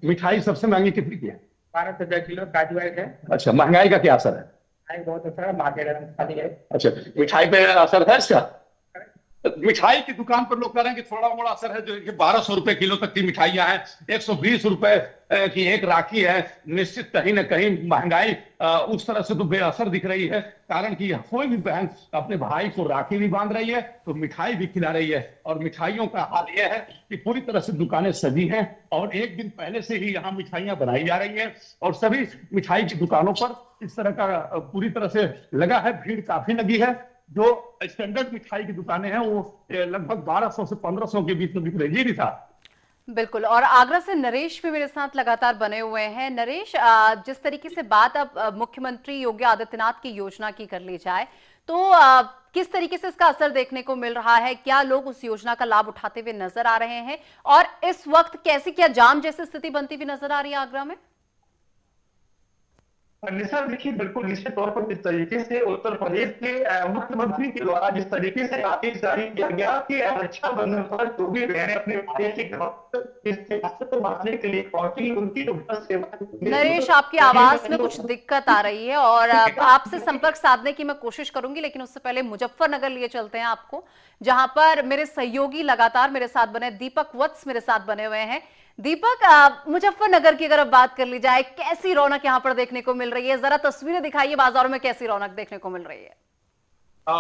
मिठाई सबसे महंगी कितनी की है? 12 से 10 किलो काजू है। अच्छा, महंगाई का क्या असर है? बहुत असर है, मार्केट खाली है। अच्छा, मिठाई पे असर है इसका? मिठाई की दुकान पर लोग कह रहे हैं कि थोड़ा मोड़ा असर है, जो कि 1200 रुपए किलो तक की मिठाइयां हैं, 120 रुपए की एक राखी है। निश्चित कहीं ना कहीं महंगाई उस तरह से तो बेअसर दिख रही है, कारण कि कोई भी बहन अपने भाई को राखी भी बांध रही है तो मिठाई भी खिला रही है। और मिठाइयों का हाल यह है कि पूरी तरह से दुकानें सजी हैं और एक दिन पहले से ही यहाँ मिठाइयां बनाई जा रही हैं और सभी मिठाई की दुकानों पर इस तरह का पूरी तरह से लगा है, भीड़ काफी लगी है। जो स्टैंडर्ड मिठाई की दुकानें हैं वो लगभग 1200 से 1500 के बीच में बिक रही है। भी था बिल्कुल। और आगरा से नरेश भी मेरे साथ लगातार बने हुए हैं। नरेश, जिस तरीके से बात अब मुख्यमंत्री योगी आदित्यनाथ की योजना की कर ली जाए तो किस तरीके से इसका असर देखने को मिल रहा है? क्या लोग उस योजना का लाभ उठाते हुए नजर आ रहे हैं और इस वक्त कैसी क्या जाम जैसी स्थिति बनती हुई नजर आ रही है आगरा में? निशा, देखिए बिल्कुल निश्चित तौर पर जिस तरीके से उत्तर प्रदेश के मुख्यमंत्री के द्वारा जिस तरीके से आदेश जारी किया गया कि रक्षाबंधन पर जो भी बहनें अपने भाई के मारने के लिए पहुंची, उनकी नरेश, आपकी आवाज में कुछ दिक्कत आ रही है और आपसे संपर्क साधने की मैं कोशिश करूंगी, लेकिन उससे पहले मुजफ्फरनगर लिए चलते हैं आपको, जहां पर मेरे सहयोगी लगातार मेरे साथ बने, दीपक वत्स मेरे साथ बने हुए हैं। दीपक, मुजफ्फरनगर की अगर अब बात कर ली जाए, कैसी रौनक यहां पर देखने को मिल रही है? जरा तस्वीरें दिखाइए, बाजारों में कैसी रौनक देखने को मिल रही है?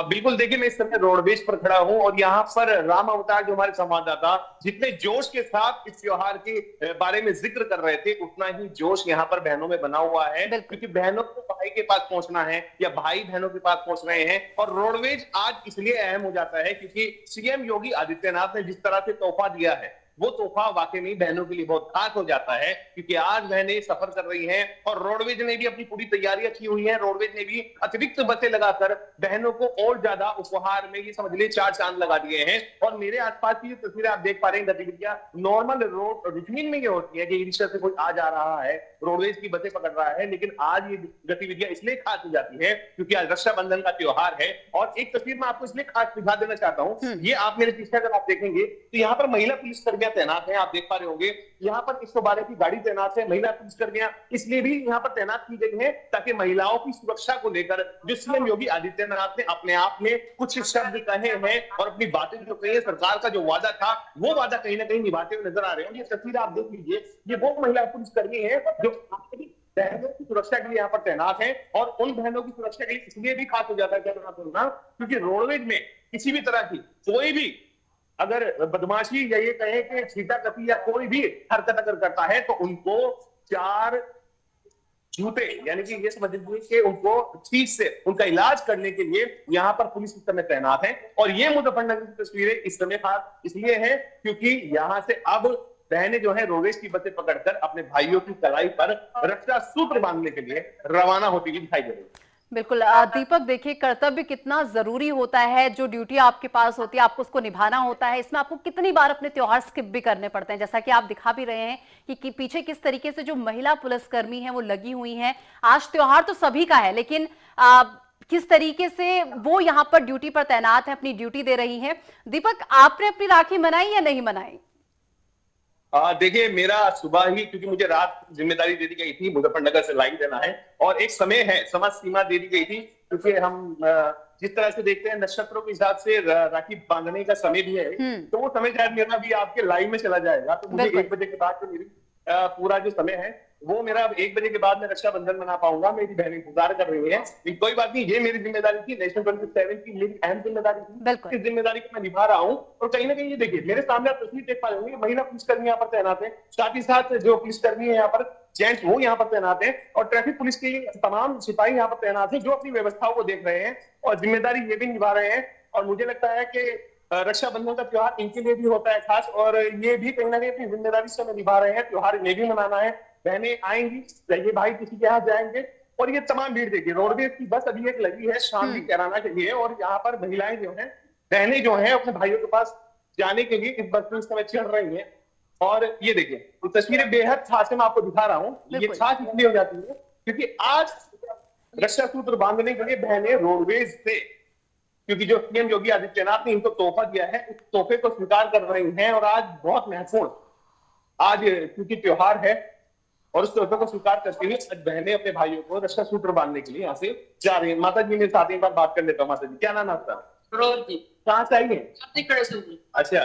बिल्कुल, देखिए मैं इस समय रोडवेज पर खड़ा हूं और यहाँ पर राम अवतार जो हमारे संवाददाता जितने जोश के साथ इस त्योहार के बारे में जिक्र कर रहे थे, उतना ही जोश यहाँ पर बहनों में बना हुआ है, क्योंकि बहनों को भाई के पास पहुंचना है या भाई बहनों के पास पहुंच रहे हैं। और रोडवेज आज इसलिए अहम हो जाता है क्योंकि सीएम योगी आदित्यनाथ ने जिस तरह से तोहफा दिया है, वो तोहफा वाकई में बहनों के लिए बहुत खास हो जाता है, क्योंकि आज बहनें सफर कर रही हैं और रोडवेज ने भी अपनी पूरी तैयारियां की हुई हैं। रोडवेज ने भी अतिरिक्त बसें लगाकर बहनों को और ज्यादा उपहार में, ये समझ लीजिए, 4 चांद लगा दिए हैं। और मेरे आसपास की तस्वीरें आप देख पा रहे हैं, गतिविधियां नॉर्मल रोड रूटीन में ये होती है कि ई रिक्शा से कोई आ जा रहा है, रोडवेज की बसें पकड़ रहा है, लेकिन आज ये गतिविधियां इसलिए खास हो जाती है क्योंकि आज रक्षाबंधन का त्योहार है। और एक तस्वीर मैं आपको इसलिए खास दिखा देना चाहता हूं, ये आप मेरे पीछे अगर आप देखेंगे तो यहाँ पर महिला पुलिसकर्मियां तैनात हैं, आप देख पा रहे होंगे। यहाँ पर 112 की गाड़ी तैनात है, महिला पुलिसकर्मियां इसलिए भी यहाँ पर तैनात की गई हैं ताकि महिलाओं की सुरक्षा को लेकर जो सीएम योगी आदित्यनाथ ने अपने आप में कुछ शब्द कहे हैं और अपनी बातें जो कही है, सरकार का जो वादा था वो वादा कहीं ना कहीं निभाते हुए नजर आ रहे हैं। ये तस्वीर आप देख लीजिए, ये वो महिला पुलिसकर्मी है जो बहनों की सुरक्षा के लिए यहाँ पर तैनात है। और उन बहनों की सुरक्षा के लिए इसलिए भी खास हो जाता है क्योंकि रोडवेज में किसी भी तरह की कोई भी अगर बदमाशी या ये कहें कि छींटाकती या कोई भी हरकत अगर करता है तो उनको 4 जूते, यानी कि ये समझ लीजिए कि उनको ठीक से उनका इलाज करने के लिए यहाँ पर पुलिस इस समय तैनात है। और ये मुजफ्फरनगर की तस्वीरें इस समय खास इसलिए है क्योंकि यहाँ से अब बहनें जो है रोडवेज की बसें पकड़कर अपने भाइयों की कलाई पर रक्षा सूत्र बांधने के लिए रवाना होती हुई दिखाई दे रही है। बिल्कुल दीपक, देखिए कर्तव्य कितना जरूरी होता है, जो ड्यूटी आपके पास होती है आपको उसको निभाना होता है। इसमें आपको कितनी बार अपने त्योहार स्किप भी करने पड़ते हैं, जैसा कि आप दिखा भी रहे हैं कि पीछे किस तरीके से जो महिला पुलिसकर्मी हैं वो लगी हुई हैं। आज त्योहार तो सभी का है, लेकिन किस तरीके से वो यहाँ पर ड्यूटी पर तैनात है, अपनी ड्यूटी दे रही है। दीपक, आपने अपनी राखी मनाई या नहीं मनाई? देखिए, मेरा सुबह ही, क्योंकि मुझे रात जिम्मेदारी दे दी गई थी मुजफ्फरनगर से लाइन देना है और एक समय है, समय सीमा दे दी गई थी, क्योंकि हम जिस तरह से देखते हैं नक्षत्रों के हिसाब से राखी बांधने का समय भी है, तो वो समय शायद मेरा भी आपके लाइन में चला जाएगा। तो मुझे 1 बजे के बाद जो मेरी पूरा जो समय है वो मेरा 1 बजे के बाद मैं रक्षाबंधन मना पाऊंगा। मेरी बहनें इंतजार कर रही हैं, कोई बात नहीं, ये मेरी जिम्मेदारी थी, नेशनल 27 की मेरी अहम जिम्मेदारी थी, इस जिम्मेदारी को मैं निभा रहा हूँ। और कहीं ना कहीं ये देखिए, मेरे सामने आप तस्वीर देख पा रहे होंगे, महिला पुलिसकर्मी यहाँ पर तैनात है, साथ ही साथ जो पुलिसकर्मी है यहाँ पर जेंट्स वो यहाँ पर तैनात है और ट्रैफिक पुलिस के तमाम सिपाही यहाँ पर तैनात है जो अपनी व्यवस्थाओं को देख रहे हैं और जिम्मेदारी ये भी निभा रहे हैं। और मुझे लगता है कि रक्षाबंधन का त्योहार इनके लिए भी होता है खास, और ये भी कहीं ना कहीं अपनी जिम्मेदारी से निभा रहे हैं। त्योहार इन्हें भी मनाना है, बहनें आएंगी, ये भाई किसी के यहाँ जाएंगे। और ये तमाम भीड़ देखिए, रोडवेज की बस अभी एक लगी है शाम की कैराना के लिए और यहाँ पर महिलाएं जो है, बहनें जो है, अपने भाइयों के पास जाने के लिए इस बस में इस समय चढ़ रही है। और ये देखिए, तो तस्वीरें बेहद खास है, मैं आपको दिखा रहा हूँ। ये खास इसलिए हो जाती है क्योंकि आज रक्षा सूत्र बांधने के लिए बहनें रोडवेज से, क्योंकि जो सीएम योगी आदित्यनाथ ने इनको तोहफा दिया है, उस तोहफे को स्वीकार कर रही हैं। और आज बहुत महत्वपूर्ण, आज क्योंकि त्योहार है, और उस तोहफे को स्वीकार करते हुए आज बहनें अपने भाइयों को रक्षा सूत्र बांधने के लिए यहाँ से जा रही है। माता जी मेरे साथ एक बार बात कर लेता हूँ। माता जी, क्या नाम है आपका? रोज जी। कहाँ से आई है? अच्छा,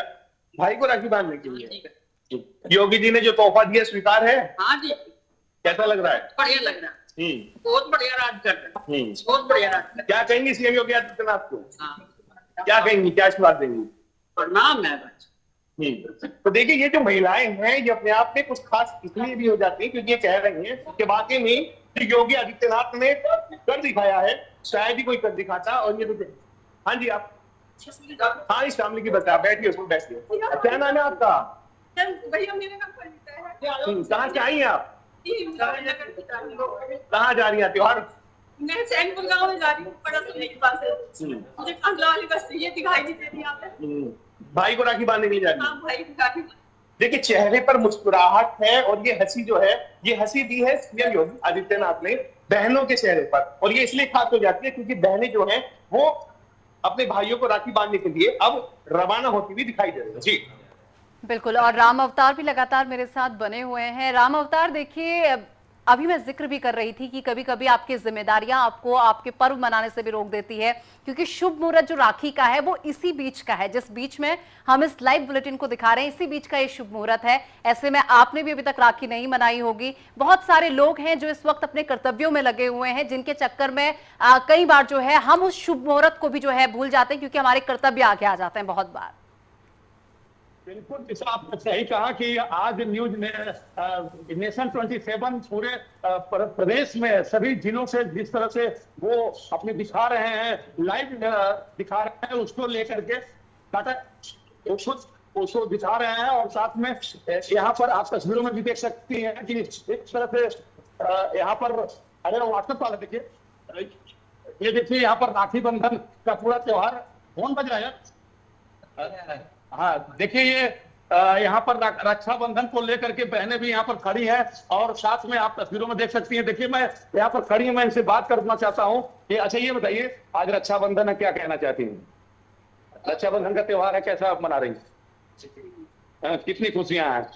भाई को राखी बांधने के लिए। योगी जी ने जो तोहफा दिया स्वीकार है? हाँ जी। कैसा लग रहा है? बढ़िया लग रहा है। बहुत बढ़िया राज कर रहे हैं। बहुत बढ़िया राज। क्या कहेंगी सीएम योगी आदित्यनाथ को? हाँ। क्या कहेंगी, क्या आशीर्वाद देंगी? प्रणाम है बस। तो देखिए, ये जो महिलाएं हैं ये अपने आप में कुछ खास इसलिए भी हो जाती है क्योंकि ये कह रही हैं कि वाकई में योगी आदित्यनाथ ने कर दिखाया है, शायद ही कोई कर दिखाता। और ये देखिए, हाँ जी आप, हाँ इस फैमिली की बता, बैठिए उसमें बैठिए। क्या नाम है आपका? भैया मेरे नाम कहाँ से आई हैं आप? कहाँ जा रही हैं त्योहार? मैं सैनपुर गाँव में जा रही हूँ, बड़ा सुनने के पास है। मुझे अगला वाली बस ये दिखाई नहीं देती यहाँ पे। भाई को राखी बांधने नहीं जा रही? हाँ भाई को राखी। देखिए, चेहरे पर मुस्कुराहट है और ये हंसी जो है, ये हंसी दी है सीएम योगी आदित्यनाथ ने बहनों के चेहरे पर। और ये इसलिए खास हो जाती है क्योंकि बहनें जो हैं वो अपने भाइयों को राखी बांधने के लिए अब रवाना होती हुई दिखाई दे रही है। जी बिल्कुल, और राम अवतार भी लगातार मेरे साथ बने हुए हैं। राम अवतार, देखिए अभी मैं जिक्र भी कर रही थी कि कभी कभी आपकी जिम्मेदारियां आपको आपके पर्व मनाने से भी रोक देती है, क्योंकि शुभ मुहूर्त जो राखी का है वो इसी बीच का है, जिस बीच में हम इस लाइव बुलेटिन को दिखा रहे हैं, इसी बीच का ये शुभ मुहूर्त है। ऐसे में आपने भी अभी तक राखी नहीं मनाई होगी। बहुत सारे लोग हैं जो इस वक्त अपने कर्तव्यों में लगे हुए हैं, जिनके चक्कर में कई बार जो है हम उस शुभ मुहूर्त को भी जो है भूल जाते हैं, क्योंकि हमारे कर्तव्य आगे आ जाते हैं बहुत बार। बिल्कुल, जैसा आपने सही कहा कि आज न्यूज नेशन 27 पूरे प्रदेश में सभी जिलों से जिस तरह से वो अपने दिखा रहे हैं, लाइव दिखा रहे हैं, उसको लेकर के टाटा उसको दिखा रहे हैं। और साथ में यहाँ पर आप तस्वीरों में भी देख सकती हैं कि इस तरह से यहाँ पर, अरे व्हाट्सएप वाला देखिए, ये देखिए यहाँ पर राखी बंधन का पूरा त्योहार कौन बज रहा है। हाँ देखिए, ये यहाँ पर रक्षाबंधन को लेकर के बहनें भी यहाँ पर खड़ी हैं और साथ में आप तस्वीरों में देख सकती हैं। देखिए, मैं यहाँ पर खड़ी हूँ, मैं इनसे बात करना चाहता हूँ कि अच्छा ये बताइए, आज रक्षाबंधन है, क्या कहना चाहती हैं? रक्षाबंधन का त्योहार है, कैसा आप मना रही हैं? कितनी खुशियां हैं?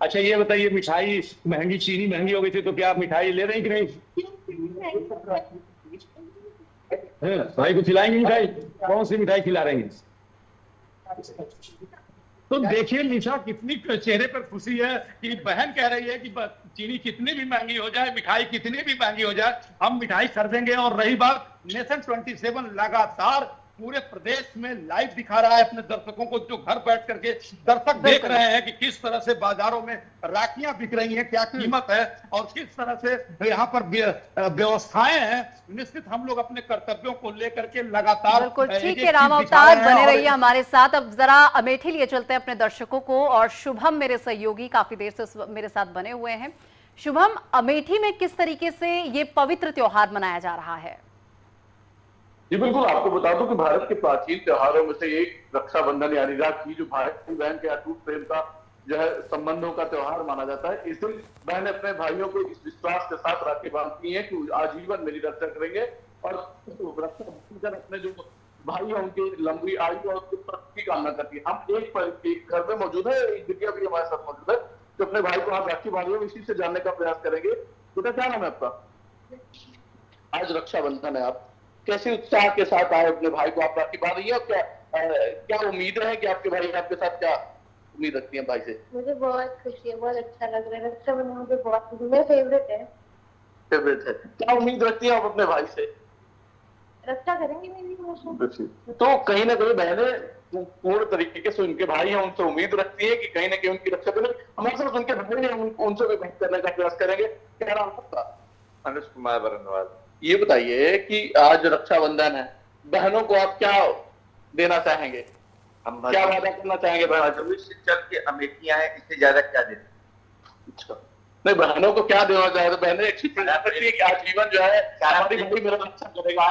अच्छा ये बताइए, मिठाई महंगी, चीनी महंगी हो गई थी, तो क्या आप मिठाई ले रही कि नहीं? भाई को खिलाएंगे मिठाई? कौन सी मिठाई खिला रही हैं? तो देखिए निशा, कितनी चेहरे पर खुशी है कि बहन कह रही है कि चीनी कितनी भी महंगी हो जाए, मिठाई कितनी भी महंगी हो जाए, हम मिठाई खरीदेंगे। और रही बात, नेशन 27 लगातार पूरे प्रदेश में लाइव दिखा रहा है अपने दर्शकों को, जो घर बैठ करके दर्शक देख रहे हैं कि किस तरह से बाजारों में राखियां बिक रही हैं, क्या कीमत है और किस तरह से यहाँ पर व्यवस्थाएं हैं। निश्चित हम लोग अपने कर्तव्यों को लेकर के लगातार, बिल्कुल ठीक है राम अवतार, बने रहिए हमारे साथ। अब जरा अमेठी लिए चलते हैं अपने दर्शकों को, और शुभम मेरे सहयोगी काफी देर से मेरे साथ बने हुए हैं। शुभम, अमेठी में किस तरीके से ये पवित्र त्योहार मनाया जा रहा है? जी बिल्कुल, आपको बता दूं कि भारत के प्राचीन त्योहारों में से एक रक्षाबंधन यानी राखी, जो भाई बहन के अटूट प्रेम का जो है संबंधों का त्योहार माना जाता है। इस दिन बहन अपने भाइयों को इस विश्वास के साथ राखी बांधती है कि आजीवन मेरी रक्षा करेंगे और रक्षा अपने जो भाई है उनकी लंबी आयु और की कामना करती है। हम एक घर में मौजूद है, एक दिव्या भी हमारे साथ मौजूद है, तो अपने भाई को आप राखी बांधिए, इसी से जानने का प्रयास करेंगे। बेटा क्या नाम है आपका? आज रक्षाबंधन है, आप कैसे उत्साह के साथ आए अपने भाई को आप राखी बांध रही है? क्या उम्मीद है कि आपके भाई आपके साथ क्या उम्मीद रखती हैं भाई से? मुझे बहुत खुशी है, बहुत अच्छा लग रहा है। रक्षाबंधन मुझे बहुत मेरा फेवरेट है। फेवरेट है, क्या उम्मीद रखती है आप अपने भाई से? रक्षा करेंगे मेरी हमेशा। तो कहीं ना कहीं बहनें पूर्ण तरीके से उनके भाई हैं उनसे उम्मीद रखती है कि कहीं ना कहीं उनकी रक्षा करें। हमारे साथ उनके भाई हैं, उनसे भी बात करने का प्रयास करेंगे। क्या नाम आपका? अनुज कुमार बरनवाल। ये बताइए कि आज रक्षाबंधन है, बहनों को आप क्या देना चाहेंगे? हम क्या वादा करना चाहेंगे? भविष्य चल के अमेठियां हैं, इससे ज्यादा क्या दें? अच्छा, नहीं बहनों को क्या देना चाहे तो बहनें अच्छी करती है कि आजीवन जो है हमारी भाई मेरा रक्षा करेगा,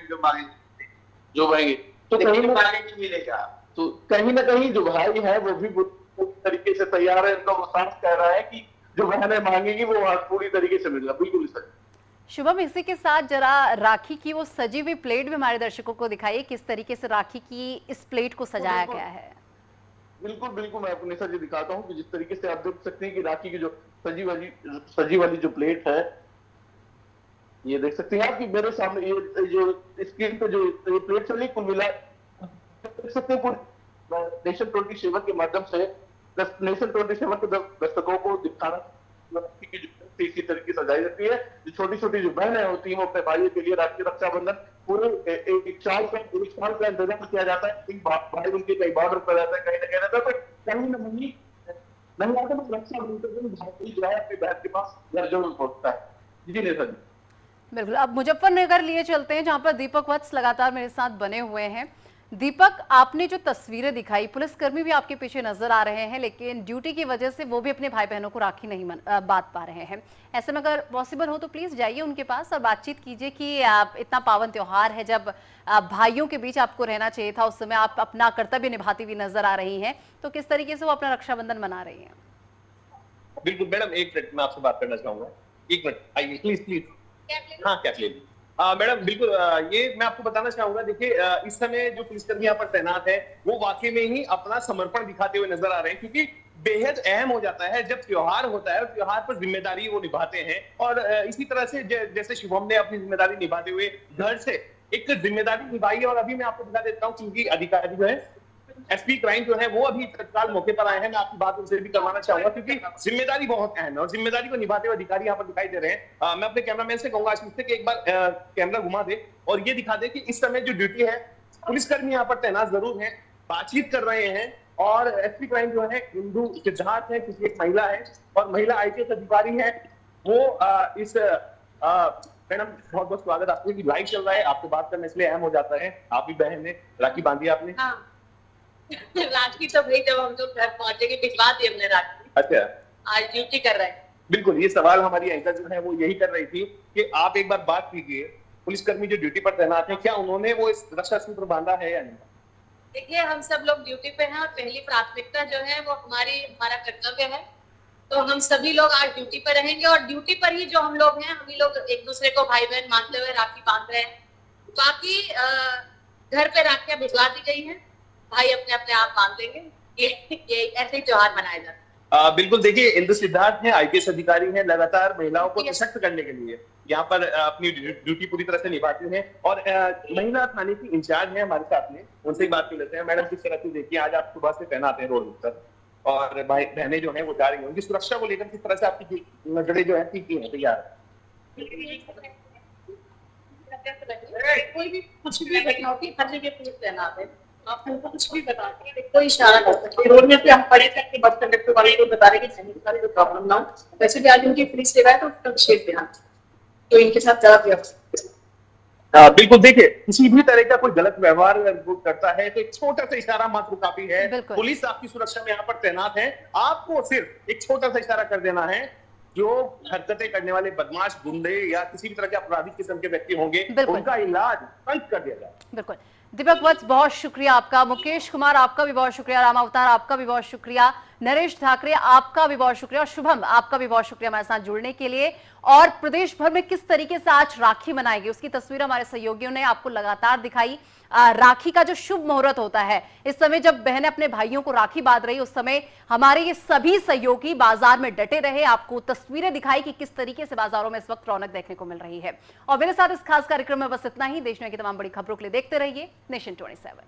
जो मांगे जो बहेंगे तो कहीं ना नहीं मिलेगा। तो कहीं ना कहीं जो भाई है वो भी पूरी तरीके से तैयार है। उनका वो साथ कह रहा है कि जो बहनें मांगेंगी वो पूरी तरीके से मिलेगा। बिल्कुल सही। शुभम, इसी के साथ जरा राखी की वो सजी हुई प्लेट भी हमारे दर्शकों को दिखाइए, किस तरीके से राखी की इस प्लेट को सजाया गया है। बिल्कुल बिल्कुल, मैं आपको निशा जी दिखाता हूँ कि जिस तरीके से आप देख सकते हैं कि राखी की जो सजी वाली जो प्लेट है, ये देख सकते हैं आप कि मेरे सामने ये जो स्क्रीन पे जो ये प्लेट चल रही कुल मिला देख सकते हैं नेशन 27 के माध्यम से नेशन 27 के दर्शकों को दिखाना इसी तरीके से सजाई जाती है। जो छोटी छोटी जो बहनें होती हैं वो अपने भाइयों के लिए राष्ट्रीय रक्षाबंधन पूरे एक साल का इंतजाम किया जाता है। भाई उनके कई बॉर्डर पर रहता है, कहीं ना कहीं रहता है, तो कहीं ना कहीं नहीं आता तो रक्षाबंधन भारतीय जो है अपनी बहन के पास घर जरूर पहुंचता है। जी नेता जी बिल्कुल। अब मुजफ्फरनगर लिए चलते हैं जहां पर दीपक वत्स लगातार मेरे साथ बने हुए हैं। दीपक, आपने जो तस्वीरें दिखाई, पुलिसकर्मी भी आपके पीछे नजर आ रहे हैं, लेकिन ड्यूटी की वजह से वो भी अपने भाई बहनों को राखी नहीं बांध पा रहे हैं। ऐसे में अगर पॉसिबल हो तो प्लीज जाइए उनके पास और बातचीत कीजिए कि इतना पावन त्योहार है, जब भाइयों के बीच आपको रहना चाहिए था, उस समय आप अपना कर्तव्य निभाती हुई नजर आ रही हैं, तो किस तरीके से वो अपना रक्षाबंधन मना रही हैं? बिल्कुल मैडम, एक मिनट मैं आपसे बात करना चाहूंगा। एक मिनट आइए प्लीज प्लीज। हाँ कैप ले लीजिए। मैडम बिल्कुल, ये मैं आपको बताना चाहूंगा। देखिए इस समय जो पुलिसकर्मी यहाँ पर तैनात है वो वाकई में ही अपना समर्पण दिखाते हुए नजर आ रहे हैं, क्योंकि बेहद अहम हो जाता है जब त्योहार होता है, त्योहार पर जिम्मेदारी वो निभाते हैं। और इसी तरह से जैसे शुभम ने अपनी जिम्मेदारी निभाते हुए घर से एक जिम्मेदारी निभाई है। और अभी मैं आपको दिखा देता हूँ, क्योंकि अधिकारी जो है एसपी क्राइम जो है वो अभी तत्काल मौके पर आए हैं। मैं आपकी बात उनसे भी करवाना चाहूंगा, क्योंकि जिम्मेदारी बहुत अहम है और जिम्मेदारी को निभाते हुए अधिकारी यहाँ पर दिखाई दे रहे हैं। मैं अपने कैमरामैन से कहूंगा आशीष से कि एक बार कैमरा घुमा दे और ये दिखा दे कि इस समय जो ड्यूटी है पुलिसकर्मी यहाँ पर तैनात जरूर है, बातचीत कर रहे हैं। और एसपी क्राइम जो है इंदु सिद्धार्थ है, क्योंकि एक महिला है और महिला आईपीएस अधिकारी है, वो इस मैडम बहुत बहुत स्वागत आपको। लाइव चल रहा है, आपसे बात करना इसलिए अहम हो जाता है। आप भी बहन ने राखी बांधी आपने? राखी तो भाई जब हम लोग घर पहुंचेंगे भिजवा दी हमने राखी। अच्छा, आज ड्यूटी कर रहे हैं। बिल्कुल, ये सवाल हमारी एंकर जो है वो यही कर रही थी कि आप एक बार बात कीजिए, पुलिसकर्मी जो ड्यूटी पर तैनात है क्या उन्होंने वो इस रक्षा सूत्र बांधा है या नहीं? देखिए हम सब लोग ड्यूटी पे हैं और पहली प्राथमिकता जो है वो हमारा कर्तव्य है, तो हम सभी लोग आज ड्यूटी पर रहेंगे और ड्यूटी पर ही जो हम लोग हैं हम ही लोग एक दूसरे को भाई बहन मानते हुए राखी बांध रहे हैं। बाकी घर पे राखियां भिजवा दी गई हैं, भाई अपने अपने आप बांध देंगे। ये ऐसे ही त्योहार मनाया जाता है। बिल्कुल। देखिए इंदु सिद्धार्थ हैं, आईपीएस अधिकारी हैं, लगातार महिलाओं को सशक्त करने के लिए यहाँ पर अपनी ड्यूटी पूरी तरह से निभाते हैं। और महिला थाने की इंचार्ज है हमारे साथ में, उनसे ही बात कर लेते हैं। मैडम किस तरह से देखिए आज आप सुबह से तैनात हैं रोड पर और भाई बहनें जो है वो जा रही हैं, उनकी सुरक्षा को लेकर किस तरह से आपकी नजरें जो है ठीक है तैयार? कोई भी कुछ भी घटना होती है हर जगह पुलिस तैनात है, आप हमको कुछ भी बताते हैं, कोई इशारा कर सकते हैं। रोड में पे हम पड़े थे कि बस कंडक्टर वाले को बता रहे कि सैनिक वाले को प्रॉब्लम ना हो। वैसे भी आज उनकी पुलिस सेवा है तो उसका विशेष ध्यान, तो इनके साथ ज्यादा दिया। बिल्कुल। देखिए किसी भी तरह का कोई गलत व्यवहार करता है तो एक छोटा सा इशारा मात्र काफी है। पुलिस आपकी सुरक्षा में यहाँ पर तैनात है, आपको सिर्फ एक छोटा सा इशारा कर देना है। जो हरकतें करने वाले बदमाश, गुंडे या किसी भी तरह के आपराधिक किस्म के व्यक्ति होंगे उनका इलाज तुरंत कर दिया जाए। बिल्कुल। दीपक वत्स बहुत शुक्रिया आपका, मुकेश कुमार आपका भी बहुत शुक्रिया, राम अवतार आपका भी बहुत शुक्रिया, नरेश ठाकरे आपका भी बहुत शुक्रिया और शुभम आपका भी बहुत शुक्रिया हमारे साथ जुड़ने के लिए। और प्रदेश भर में किस तरीके से आज राखी मनाएगी उसकी तस्वीर हमारे सहयोगियों ने आपको लगातार दिखाई। राखी का जो शुभ मुहूर्त होता है, इस समय जब बहनें अपने भाइयों को राखी बांध रही, उस समय हमारे ये सभी सहयोगी बाजार में डटे रहे, आपको तस्वीरें दिखाई कि किस तरीके से बाजारों में इस वक्त रौनक देखने को मिल रही है। और मेरे साथ इस खास कार्यक्रम में बस इतना ही। देश में की तमाम बड़ी खबरों के लिए देखते रहिए नेशन 27।